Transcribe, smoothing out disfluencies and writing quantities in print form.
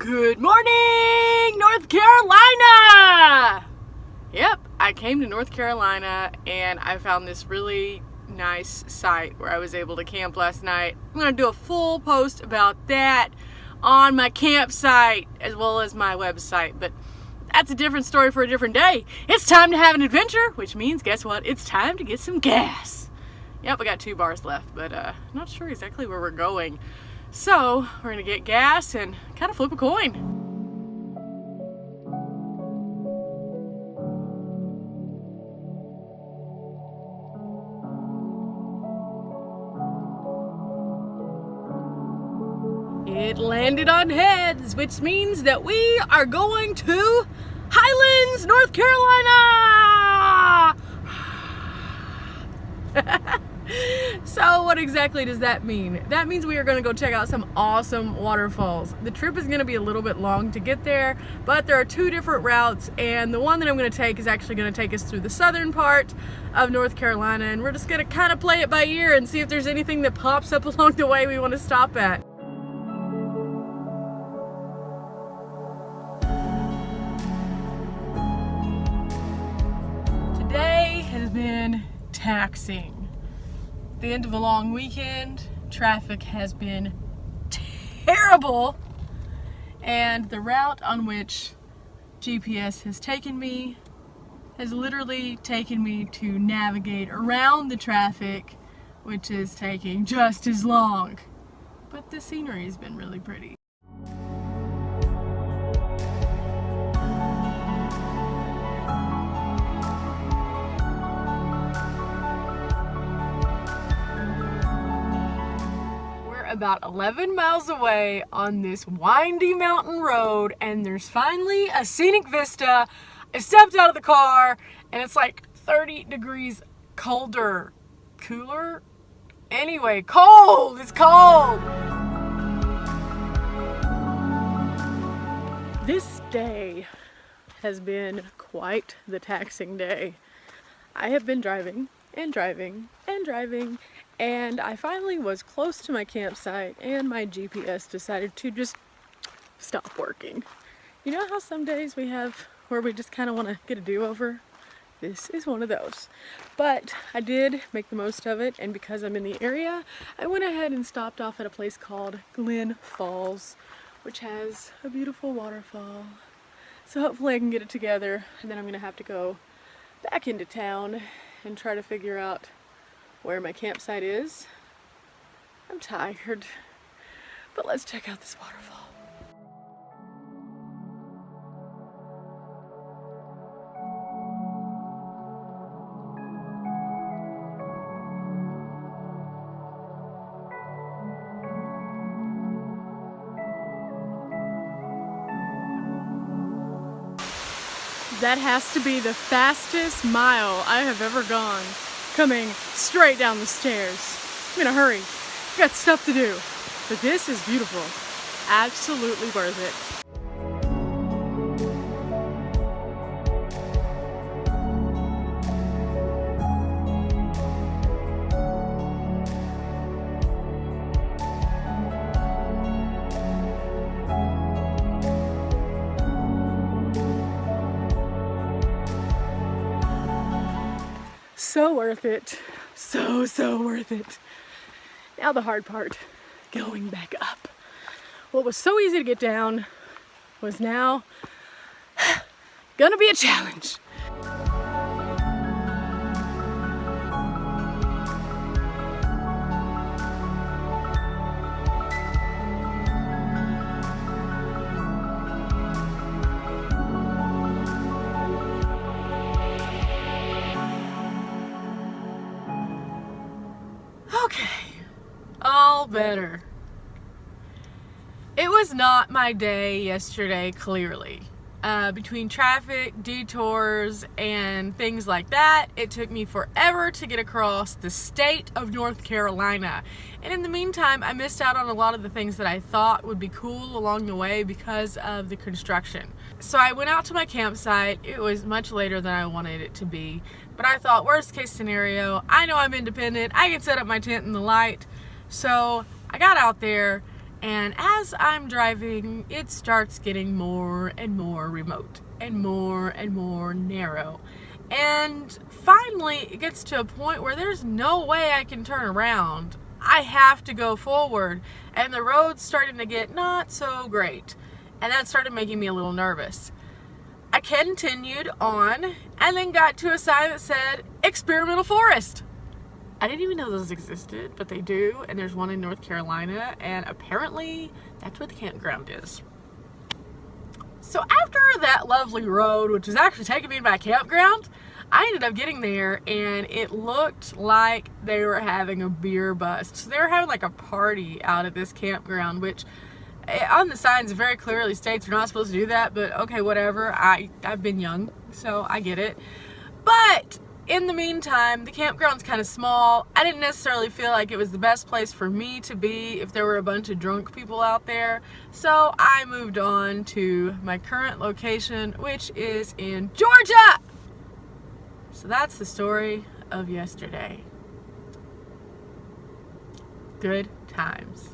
Good morning, North Carolina! Yep, I came to North Carolina and I found this really nice site where I was able to camp last night. I'm going to do a full post about that on my campsite as well as my website, but that's a different story for a different day. It's time to have an adventure, which means, guess what? It's time to get some gas. Yep, I got 2 bars left, but not sure exactly where we're going. So we're gonna get gas and kind of flip a coin. It landed on heads, which means that we are going to Highlands, North Carolina! So what exactly does that mean? That means we are going to go check out some awesome waterfalls. The trip is going to be a little bit long to get there, but there are 2 different routes, and the one that I'm going to take is actually going to take us through the southern part of North Carolina, and we're just going to kind of play it by ear and see if there's anything that pops up along the way we want to stop at. Today has been taxing. The end of a long weekend, traffic has been terrible, and the route on which GPS has taken me has literally taken me to navigate around the traffic, which is taking just as long. But the scenery has been really pretty. About 11 miles away on this windy mountain road, and there's finally a scenic vista. I stepped out of the car and it's like 30 degrees cooler. Anyway, cold, it's cold. This day has been quite the taxing day. I have been driving and driving and driving, and I finally was close to my campsite and my GPS decided to just stop working. You know how some days we have where we just kind of want to get a do-over? This is one of those. But I did make the most of it, and because I'm in the area, I went ahead and stopped off at a place called Glen Falls, which has a beautiful waterfall. So hopefully I can get it together, and then I'm going to have to go back into town and try to figure out where my campsite is. I'm tired, but let's check out this waterfall. That has to be the fastest mile I have ever gone, coming straight down the stairs. I'm in a hurry. I've got stuff to do. But this is beautiful. Absolutely worth it. So worth it. So worth it. Now the hard part, going back up. What was so easy to get down was now gonna be a challenge. Okay, all better. It was not my day yesterday, clearly. Between traffic, detours, and things like that, it took me forever to get across the state of North Carolina. And in the meantime, I missed out on a lot of the things that I thought would be cool along the way because of the construction. So I went out to my campsite. It was much later than I wanted it to be, but I thought, worst case scenario, I know I'm independent, I can set up my tent in the light. So I got out there And as I'm driving, it starts getting more and more remote and more narrow. And finally, it gets to a point where there's no way I can turn around. I have to go forward. And the road's starting to get not so great. And that started making me a little nervous. I continued on and then got to a sign that said, experimental forest. I didn't even know those existed, but they do, and there's one in North Carolina, and apparently that's where the campground is. So after that lovely road, which was actually taking me to my campground, I ended up getting there, and it looked like they were having a beer bust. So they were having like a party out at this campground, which on the signs it very clearly states you're not supposed to do that, but okay, whatever. I've been young, so I get it. But in the meantime, the campground's kind of small. I didn't necessarily feel like it was the best place for me to be if there were a bunch of drunk people out there. So I moved on to my current location, which is in Georgia. So that's the story of yesterday. Good times.